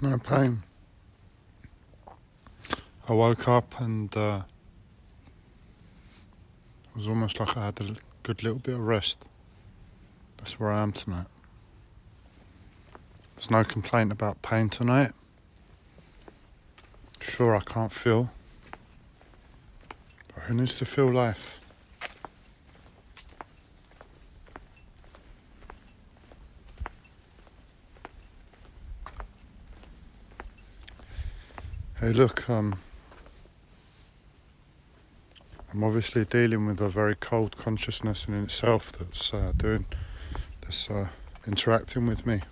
no pain. I woke up and it was almost like I had a good little bit of rest. That's where I am tonight. There's no complaint about pain tonight. Sure, I can't feel, but who needs to feel life? Hey, look, I'm obviously dealing with a very cold consciousness in itself that's interacting with me.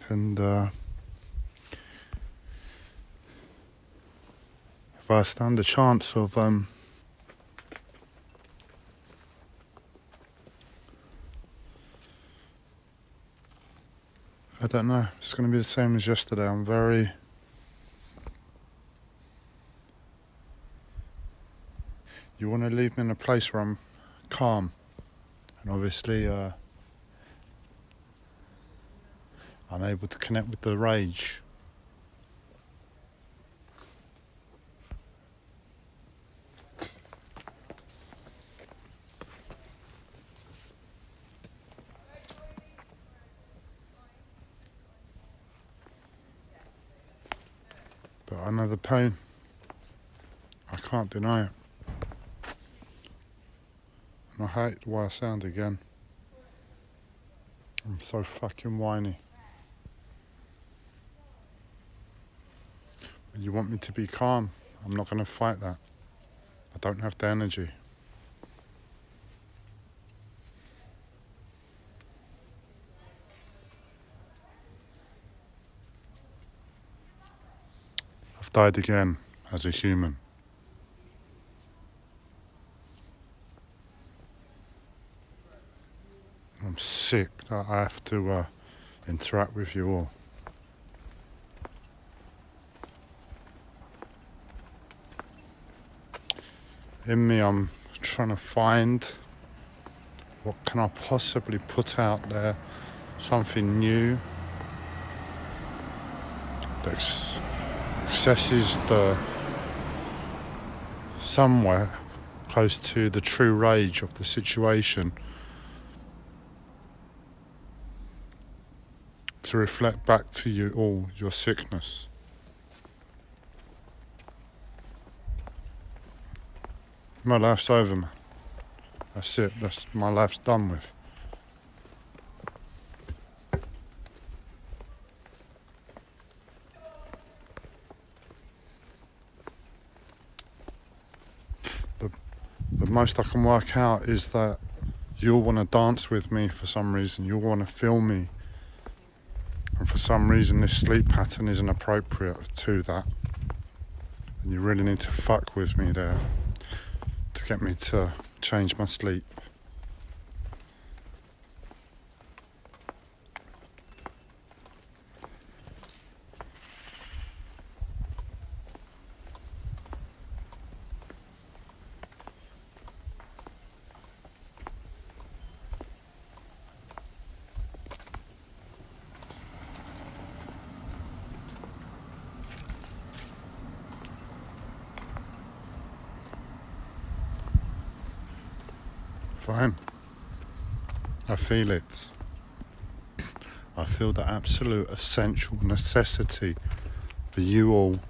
And if I stand a chance of I don't know, it's going to be the same as yesterday. You want to leave me in a place where I'm calm, and obviously I'm able to connect with the rage. But I know the pain. I can't deny it. And I hate the way I sound again. I'm so fucking whiny. You want me to be calm? I'm not going to fight that. I don't have the energy. I've died again as a human. I'm sick that I have to interact with you all. In me, I'm trying to find what can I possibly put out there, something new that accesses somewhere close to the true rage of the situation, to reflect back to you all your sickness. My life's over, man. That's it. My life's done with. The most I can work out is that you'll want to dance with me for some reason. You'll want to feel me. And for some reason this sleep pattern isn't appropriate to that. And you really need to fuck with me there to get me to change my sleep. Fine. I feel it. I feel the absolute essential necessity for you all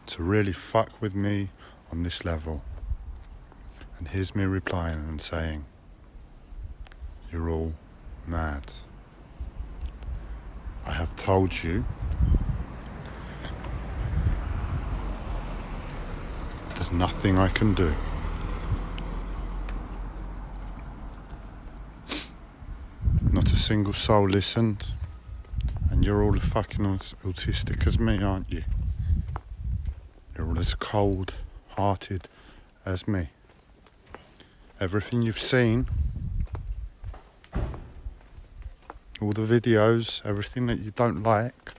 to really fuck with me on this level. And here's me replying and saying, you're all mad. I have told you there's nothing I can do. Not a single soul listened, and you're all fucking autistic as me, aren't you? You're all as cold-hearted as me. Everything you've seen all the videos, everything that you don't like.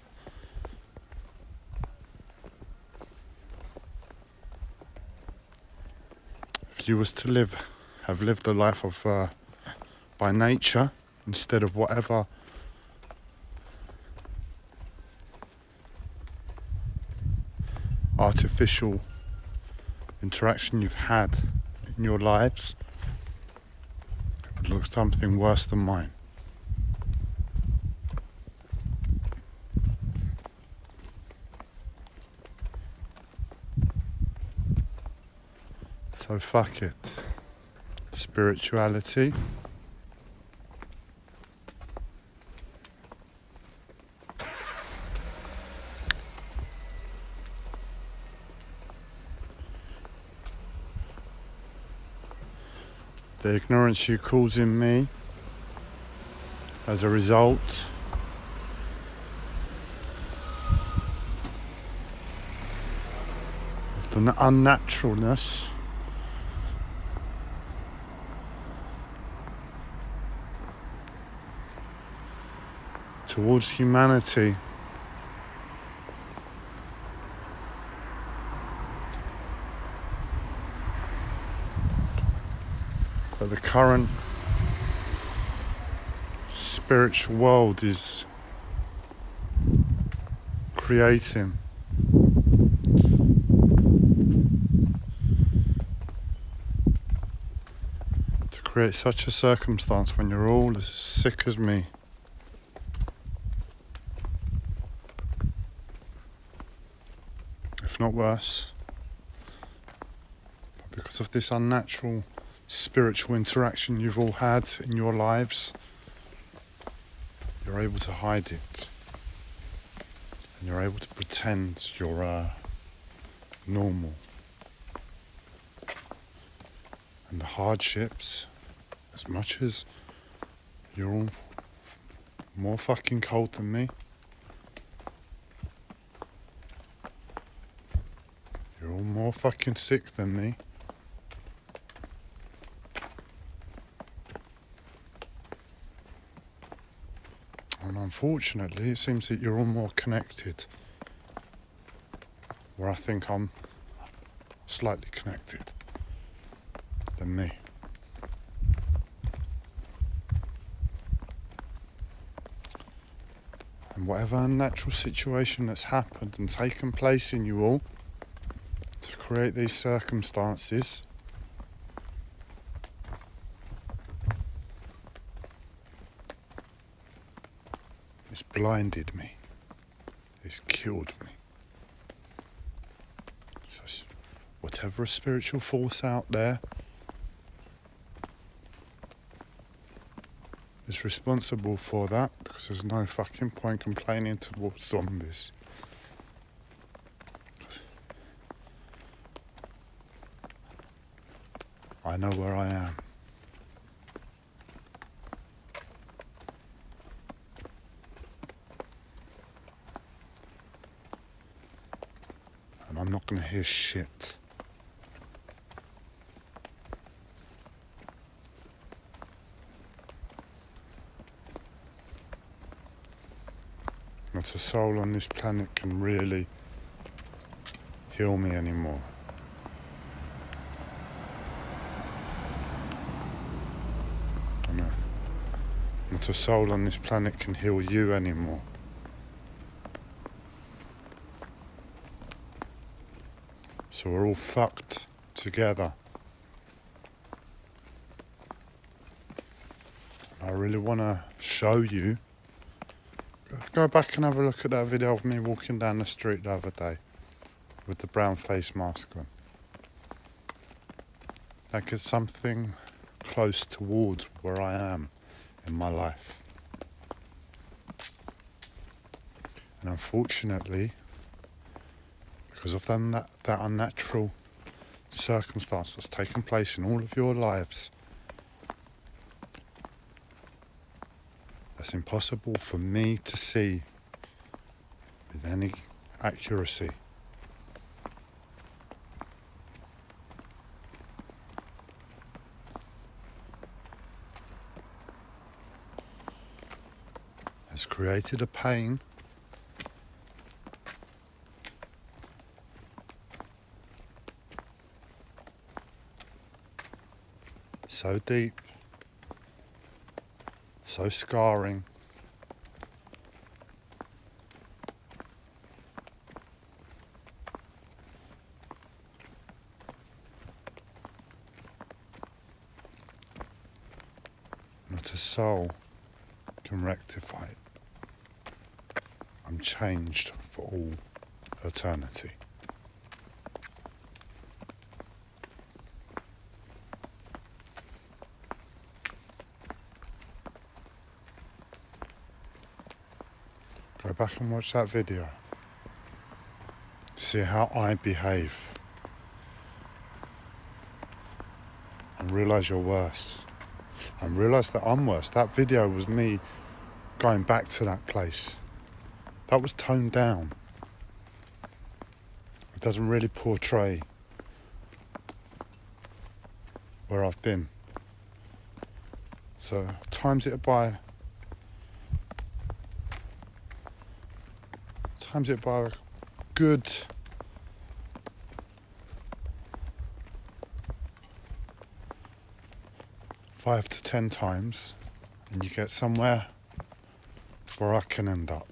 If you was to have lived a life of by nature instead of whatever artificial interaction you've had in your lives, it would look something worse than mine. So fuck it. Spirituality. The ignorance you cause in me as a result of the unnaturalness towards humanity. That the current spiritual world is creating. To create such a circumstance when you're all as sick as me. If not worse. But because of this unnatural spiritual interaction you've all had in your lives, you're able to hide it. And you're able to pretend you're normal. And the hardships, as much as you're all more fucking cold than me, you're all more fucking sick than me, and unfortunately it seems that you're all more connected, where I think I'm slightly connected than me. And whatever unnatural situation that's happened and taken place in you all to create these circumstances, it's blinded me. It's killed me. So whatever spiritual force out there is responsible for that, because there's no fucking point complaining towards zombies. I know where I am. And I'm not going to hear shit. Not a soul on this planet can really heal me anymore. No. Not a soul on this planet can heal you anymore. So we're all fucked together. I really want to show you. Go back and have a look at that video of me walking down the street the other day with the brown face mask on. That gets something close towards where I am in my life. And unfortunately, because of that unnatural circumstance that's taken place in all of your lives, it's impossible for me to see with any accuracy. created a pain so deep, so scarring, not a soul can rectify it. I'm changed for all eternity. Go back and watch that video. See how I behave. And realise you're worse. And realise that I'm worse. That video was me going back to that place. That was toned down. It doesn't really portray where I've been. So times it by a good 5 to 10 times, and you get somewhere where I can end up.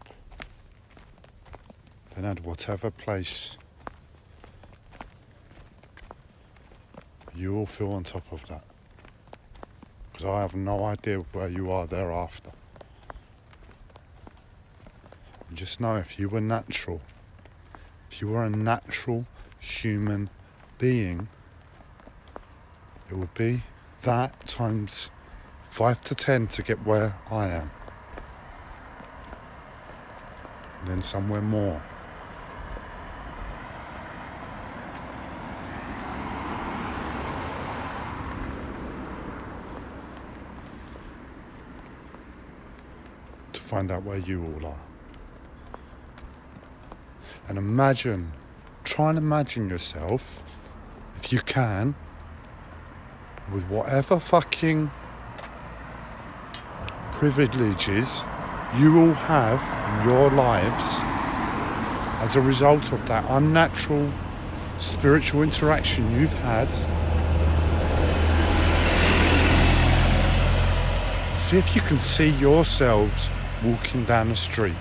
Then at whatever place you will feel on top of that. Because I have no idea where you are thereafter. And just know if you were natural, if you were a natural human being, it would be that times 5 to 10 to get where I am. And then somewhere more. To find out where you all are. And try and imagine yourself, if you can, with whatever fucking privileges you all have in your lives as a result of that unnatural spiritual interaction you've had. See if you can see yourselves walking down the street.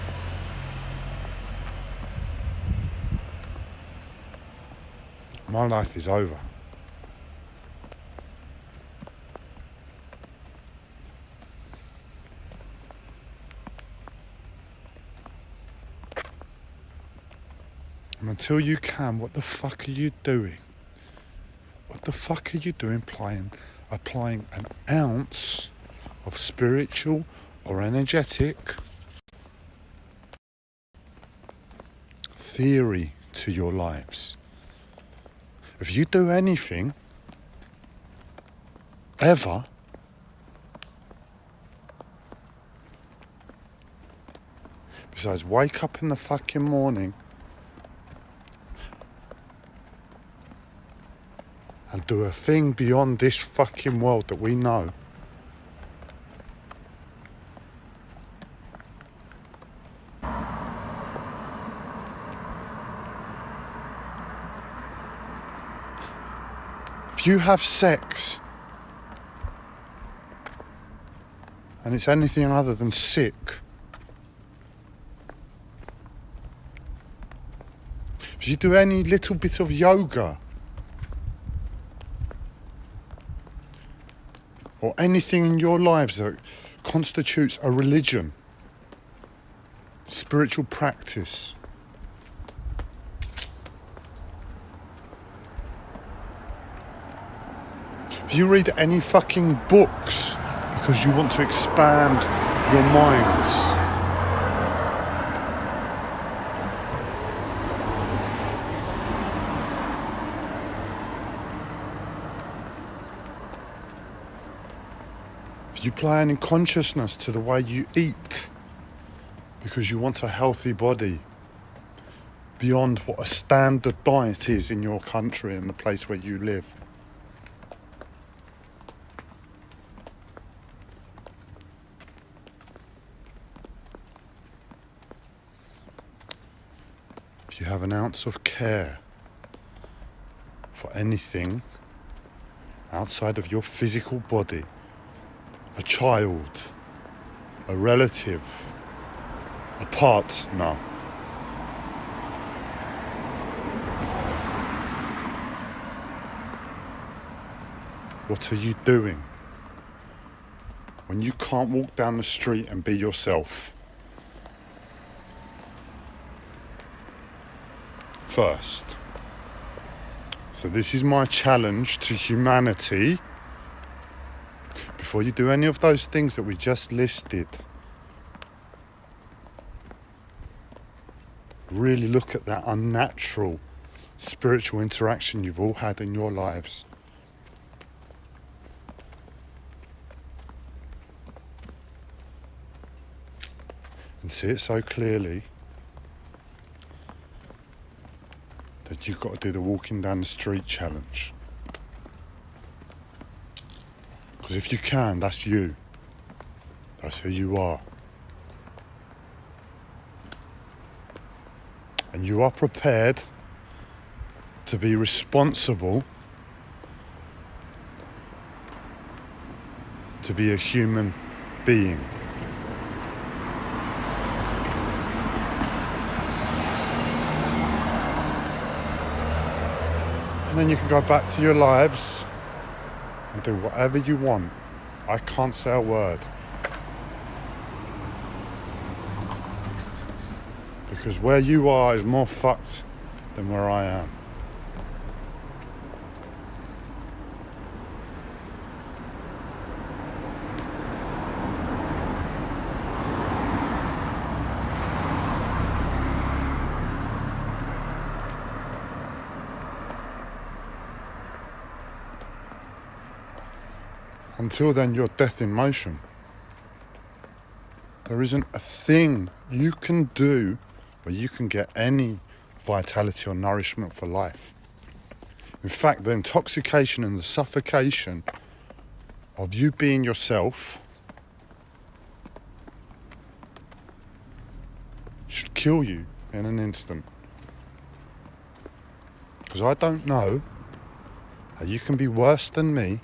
My life is over. And until you can, what the fuck are you doing? What the fuck are you doing applying an ounce of spiritual or energetic theory to your lives? If you do anything, ever, besides wake up in the fucking morning and do a thing beyond this fucking world that we know, if you have sex and it's anything other than sick, if you do any little bit of yoga or anything in your lives that constitutes a religion, spiritual practice, if you read any fucking books because you want to expand your minds, if you apply any consciousness to the way you eat because you want a healthy body beyond what a standard diet is in your country and the place where you live, you have an ounce of care for anything outside of your physical body, a child, a relative, a partner, what are you doing when you can't walk down the street and be yourself? First. So this is my challenge to humanity. Before you do any of those things that we just listed, really look at that unnatural spiritual interaction you've all had in your lives. And see it so clearly that you've got to do the walking down the street challenge. Because if you can, that's you. That's who you are. And you are prepared to be responsible, to be a human being. And then you can go back to your lives and do whatever you want. I can't say a word. Because where you are is more fucked than where I am. Until then, you're death in motion. There isn't a thing you can do where you can get any vitality or nourishment for life. In fact, the intoxication and the suffocation of you being yourself should kill you in an instant. Because I don't know how you can be worse than me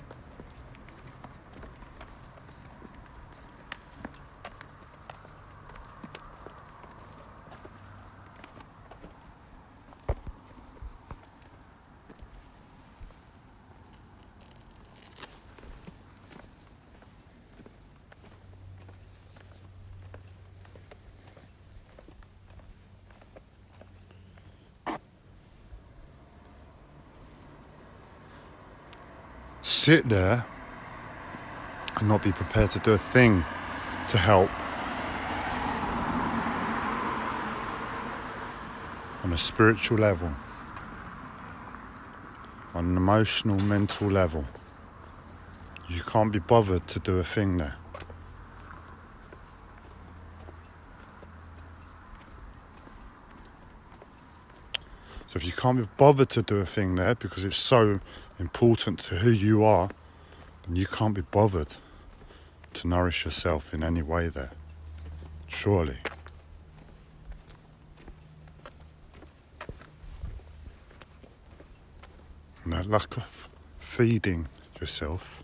sit there and not be prepared to do a thing to help on a spiritual level, on an emotional, mental level. You can't be bothered to do a thing there. So if you can't be bothered to do a thing there because it's so important to who you are, then you can't be bothered to nourish yourself in any way there. Surely. And that lack of feeding yourself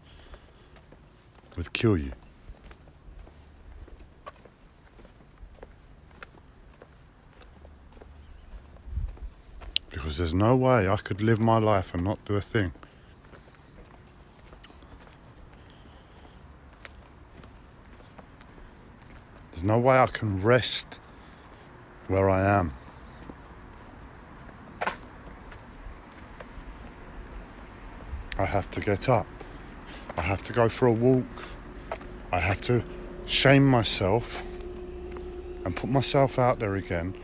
would kill you. Because there's no way I could live my life and not do a thing. There's no way I can rest where I am. I have to get up. I have to go for a walk. I have to shame myself and put myself out there again.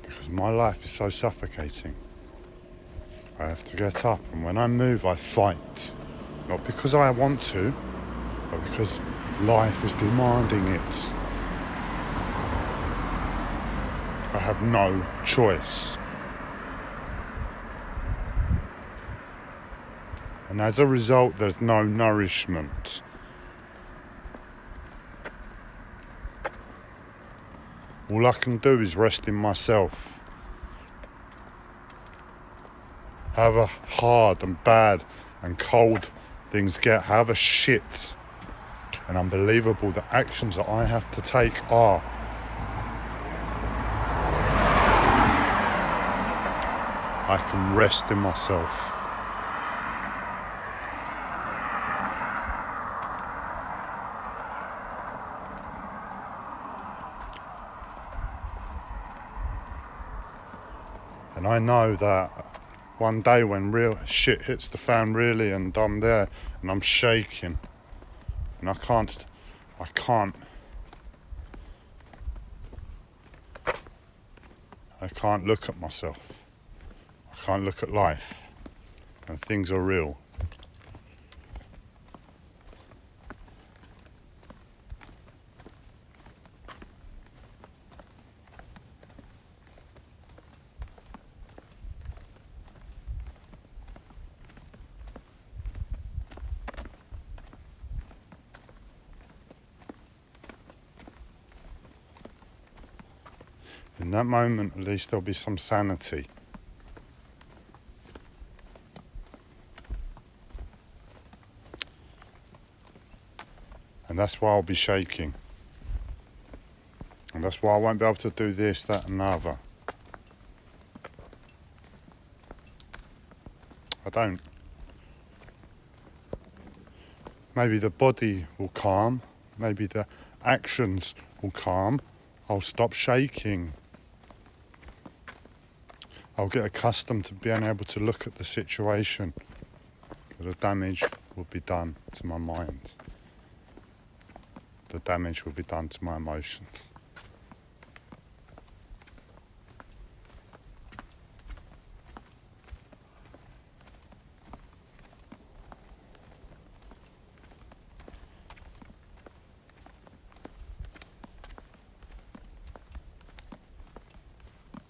Because my life is so suffocating. I have to get up, and when I move, I fight. Not because I want to, but because life is demanding it. I have no choice. And as a result, there's no nourishment. All I can do is rest in myself. However hard and bad and cold things get, however shit and unbelievable the actions that I have to take are, I can rest in myself. And I know that one day when real shit hits the fan really and I'm there and I'm shaking and I can't look at myself. I can't look at life and things are real. In that moment, at least there'll be some sanity. And that's why I'll be shaking. And that's why I won't be able to do this, that and the other. I don't. Maybe the body will calm. Maybe the actions will calm. I'll stop shaking. I'll get accustomed to being able to look at the situation. But the damage will be done to my mind. The damage will be done to my emotions.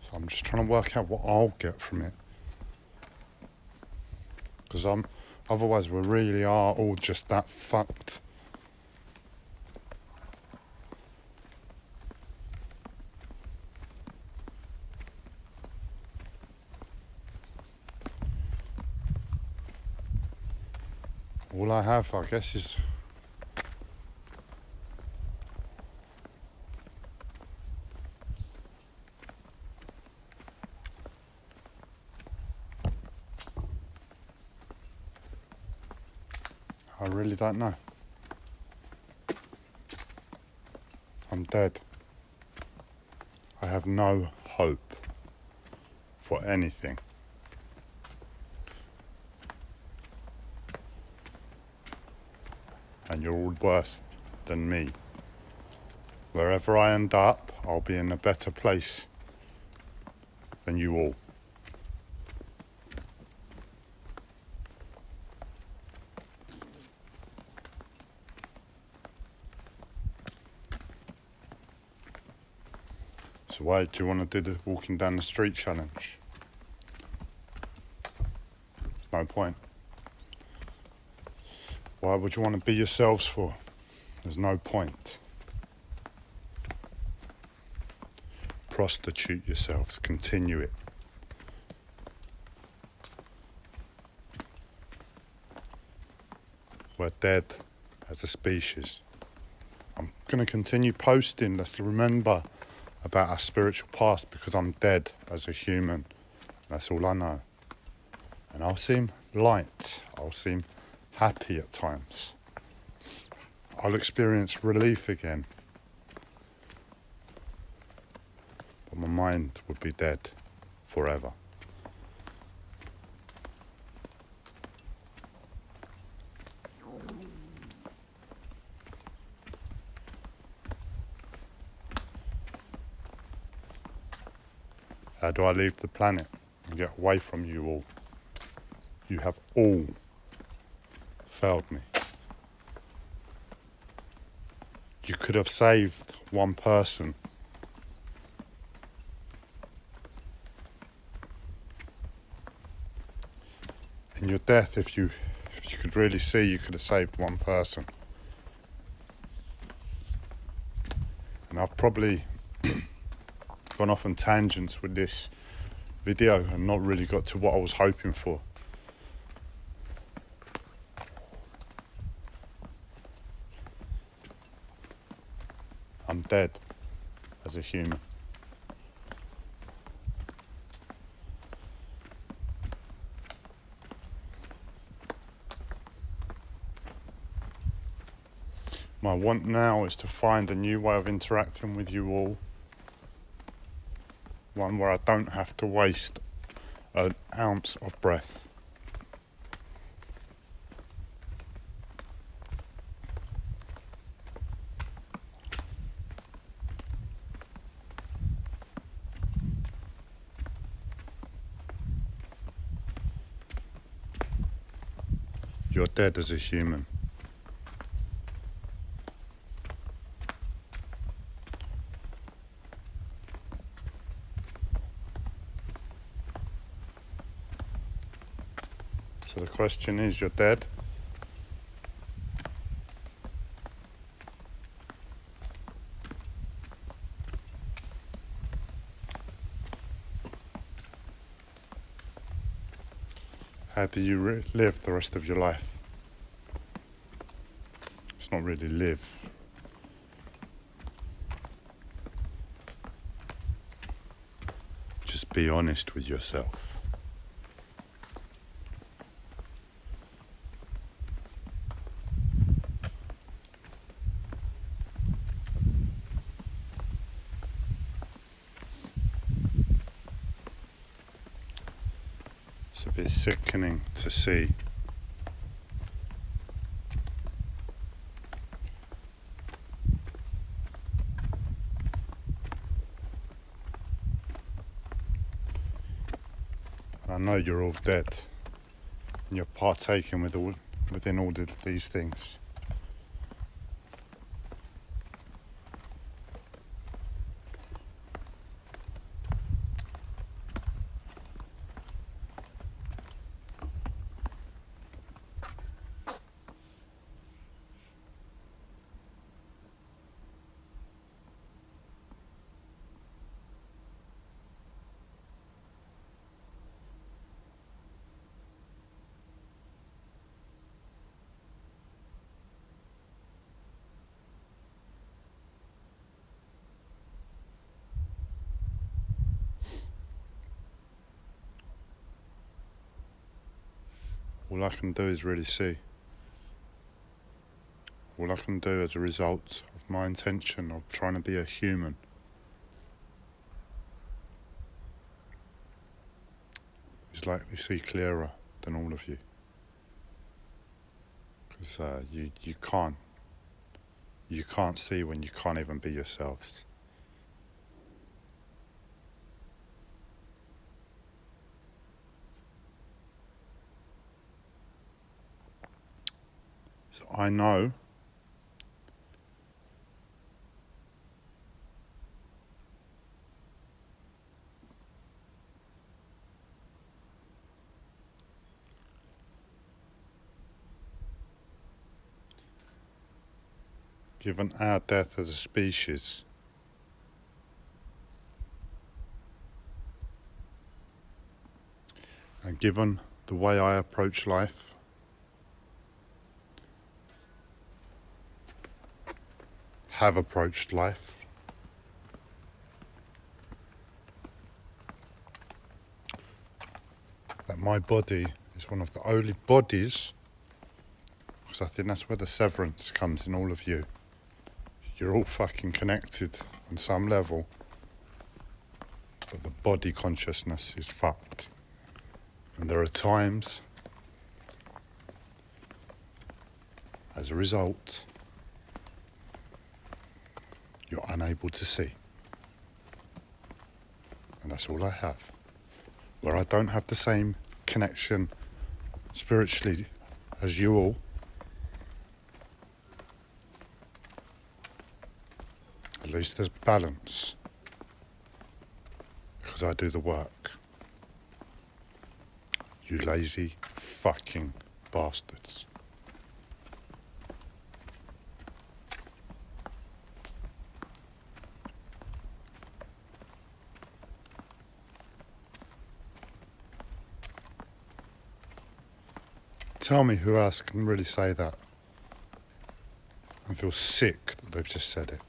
So I'm just trying to work out what I'll get from it. Because otherwise we really are all just that fucked. All I have, I guess, is I really don't know. I'm dead. I have no hope for anything. And you're all worse than me. Wherever I end up, I'll be in a better place than you all. So why do you want to do the walking down the street challenge? There's no point. Why would you want to be yourselves for? There's no point. Prostitute yourselves, continue it. We're dead as a species. I'm going to continue posting, let's remember about our spiritual past, because I'm dead as a human. That's all I know. And I'll seem light, I'll seem happy at times. I'll experience relief again. But my mind would be dead forever. How do I leave the planet and get away from you all? You have all failed me. You could have saved one person. In your death, if you could really see, you could have saved one person. And I've probably gone off on tangents with this video and not really got to what I was hoping for. I'm dead as a human. My want now is to find a new way of interacting with you all. One where I don't have to waste an ounce of breath. You're dead as a human. So the question is, you're dead. How do you live the rest of your life? It's not really live. Just be honest with yourself. It's a bit sickening to see. And I know you're all dead, and you're partaking within all of these things. All I can do is really see. All I can do as a result of my intention of trying to be a human is likely see clearer than all of you. Because you can't see when you can't even be yourselves. So I know given our death as a species, and given the way I approach life, have approached life, that my body is one of the only bodies, because I think that's where the severance comes in all of you. You're all fucking connected on some level, but the body consciousness is fucked. And there are times, as a result, you're unable to see. And that's all I have. Where I don't have the same connection spiritually as you all, at least there's balance, because I do the work. You lazy fucking bastards. Tell me who else can really say that and feel sick that they've just said it.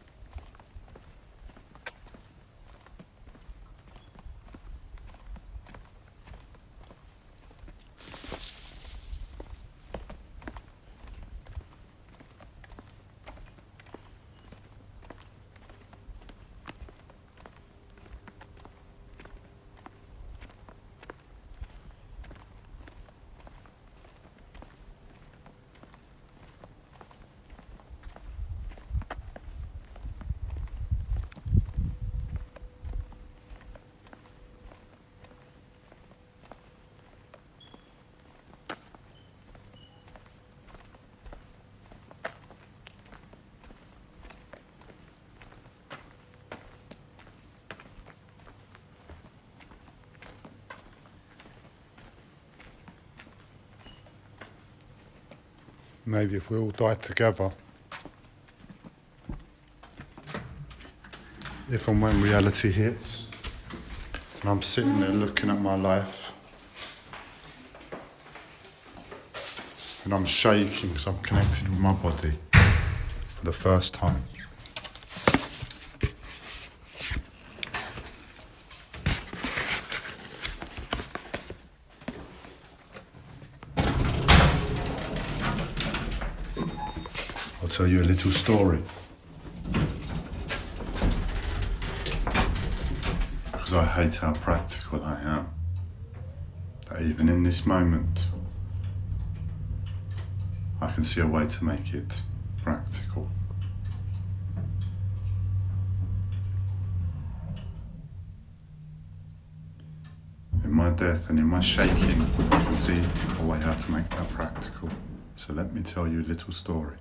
Maybe if we all died together, if and when reality hits, and I'm sitting there looking at my life, and I'm shaking because I'm connected with my body for the first time. I'll tell you a little story. Because I hate how practical I am. That even in this moment, I can see a way to make it practical. In my death and in my shaking, I can see a way how to make that practical. So let me tell you a little story.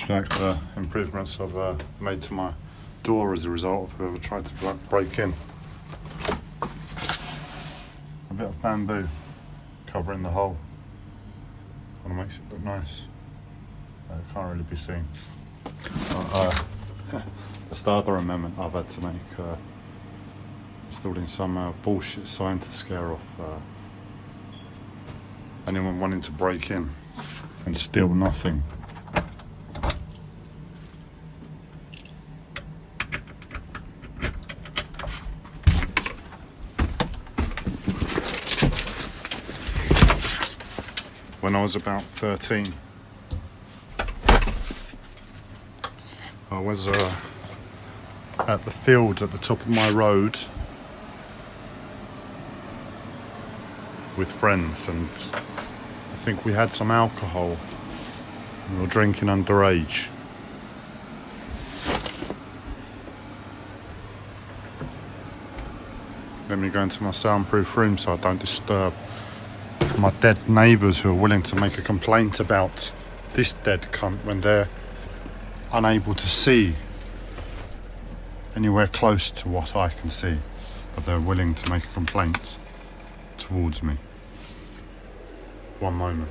Like the improvements I've made to my door as a result of whoever tried to break in. A bit of bamboo covering the hole kind of makes it look nice. It can't really be seen. That's the other amendment I've had to make, installing some bullshit sign to scare off anyone wanting to break in and steal nothing. When I was about 13, I was at the field at the top of my road with friends, and I think we had some alcohol and we were drinking underage. Let me go into my soundproof room so I don't disturb my dead neighbours who are willing to make a complaint about this dead cunt when they're unable to see anywhere close to what I can see, but they're willing to make a complaint towards me. One moment.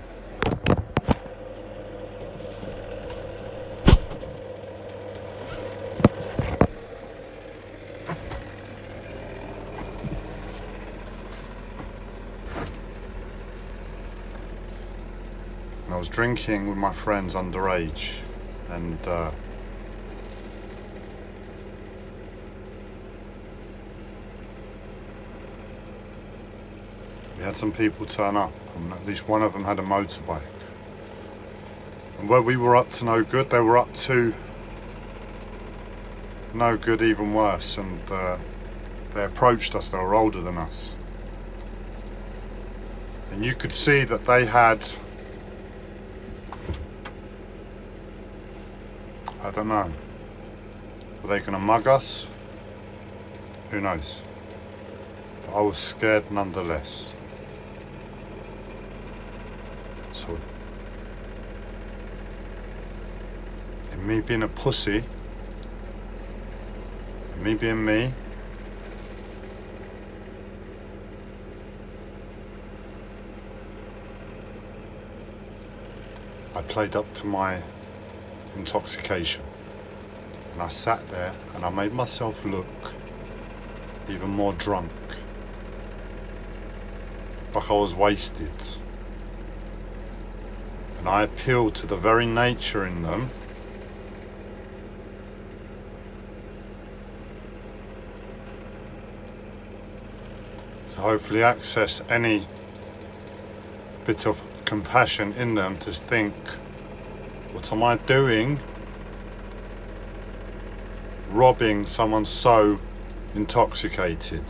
I was drinking with my friends underage, and we had some people turn up, and at least one of them had a motorbike. And where we were up to no good, they were up to no good, even worse, and they approached us. They were older than us, and you could see that they had, I don't know, were they going to mug us? Who knows? But I was scared nonetheless. So me being a pussy, and me being me, I played up to my intoxication, and I sat there and I made myself look even more drunk, like I was wasted. And I appealed to the very nature in them to hopefully access any bit of compassion in them, to think, what am I doing robbing someone so intoxicated?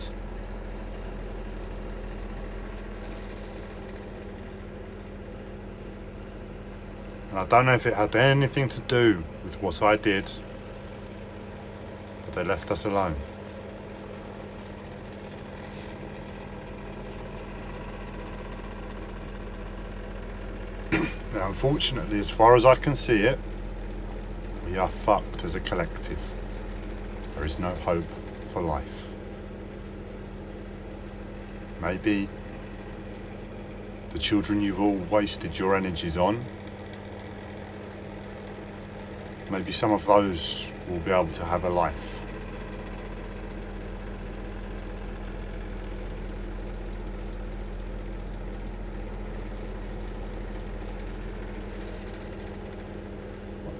And I don't know if it had anything to do with what I did, but they left us alone. Now, unfortunately, as far as I can see it, we are fucked as a collective. There is no hope for life. Maybe the children you've all wasted your energies on, maybe some of those will be able to have a life.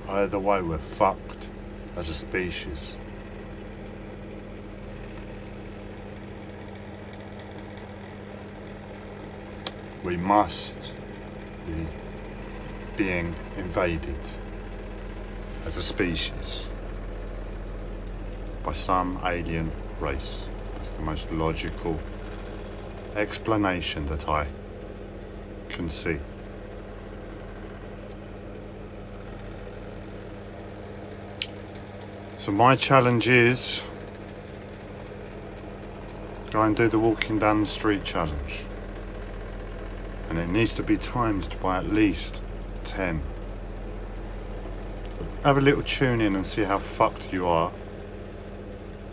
Either way, we're fucked as a species. We must be being invaded as a species by some alien race. That's the most logical explanation that I can see. So my challenge is go and do the walking down the street challenge, and it needs to be timed by at least 10. Have a little tune in and see how fucked you are,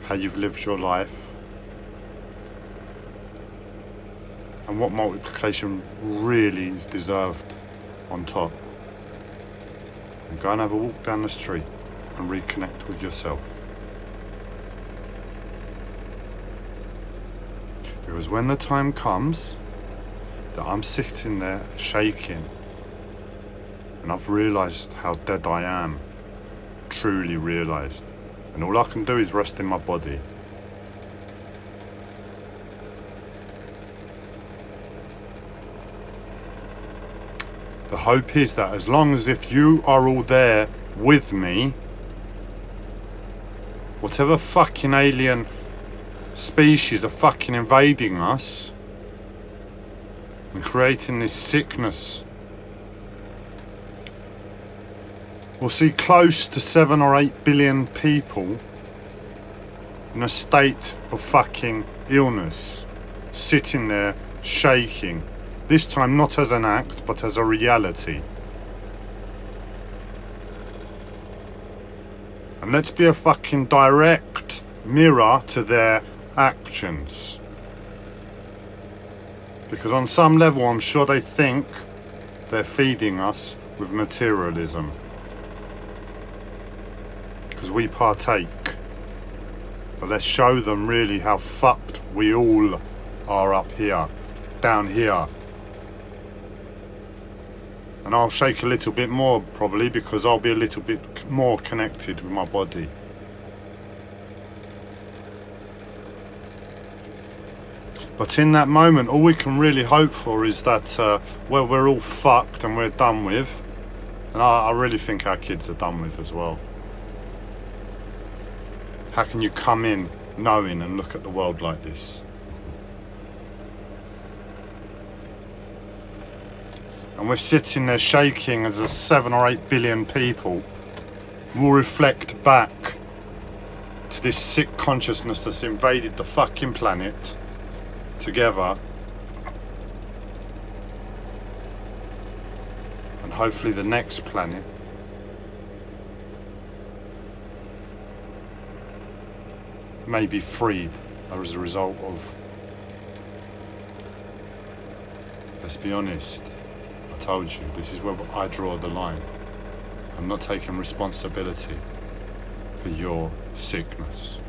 how you've lived your life, and what multiplication really is deserved on top. And go and have a walk down the street and reconnect with yourself. Because when the time comes that I'm sitting there shaking and I've realised how dead I am, truly realised, and all I can do is rest in my body, the hope is that as long as if you are all there with me, whatever fucking alien species are fucking invading us and creating this sickness, we'll see close to 7 or 8 billion people in a state of fucking illness, sitting there shaking, this time not as an act but as a reality. And let's be a fucking direct mirror to their actions. Because on some level I'm sure they think they're feeding us with materialism. Because we partake. But let's show them really how fucked we all are up here, down here. And I'll shake a little bit more probably because I'll be a little bit more connected with my body. But in that moment, all we can really hope for is that, well, we're all fucked and we're done with. And I really think our kids are done with as well. How can you come in knowing and look at the world like this? And we're sitting there shaking as a 7 or 8 billion people will reflect back to this sick consciousness that's invaded the fucking planet together. And hopefully the next planet may be freed as a result of, let's be honest, I told you, this is where I draw the line. I'm not taking responsibility for your sickness.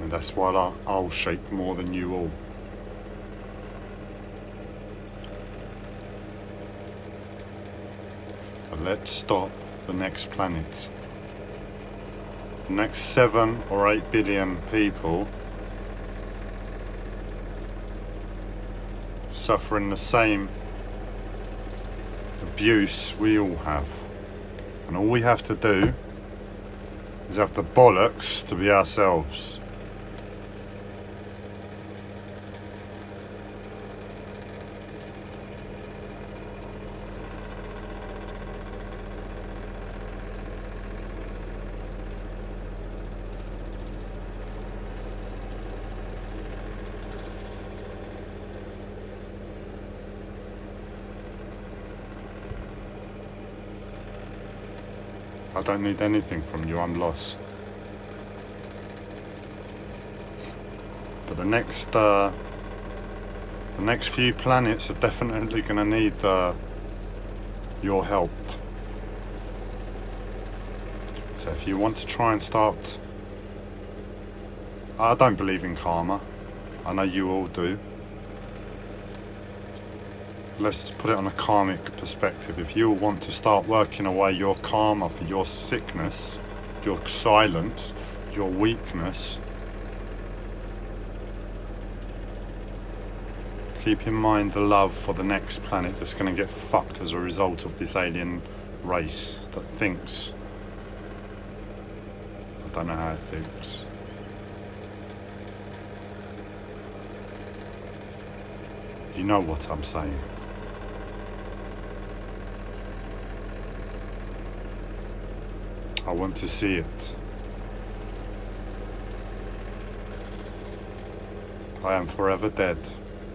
And that's why I'll shape more than you all. But let's stop the next planet. The next 7 or 8 billion people suffering the same abuse we all have. And all we have to do is have the bollocks to be ourselves. I don't need anything from you, I'm lost. But the next few planets are definitely going to need your help. So if you want to try and start... I don't believe in karma. I know you all do. Let's put it on a karmic perspective. If you want to start working away your karma for your sickness, your silence, your weakness, keep in mind the love for the next planet that's going to get fucked as a result of this alien race that thinks. I don't know how it thinks. You know what I'm saying. I want to see it. I am forever dead.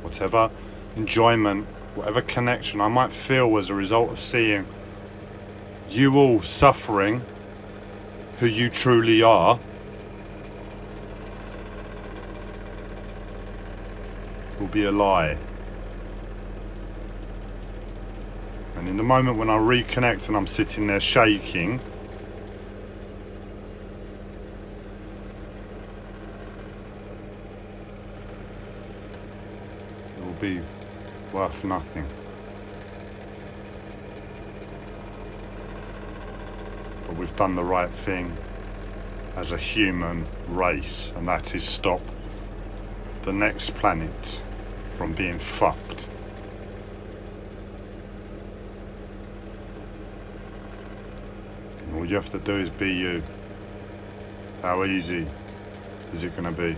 Whatever enjoyment, whatever connection I might feel as a result of seeing you all suffering who you truly are, will be a lie. And in the moment when I reconnect and I'm sitting there shaking, be worth nothing. But we've done the right thing as a human race, and that is stop the next planet from being fucked. And all you have to do is be you. How easy is it going to be?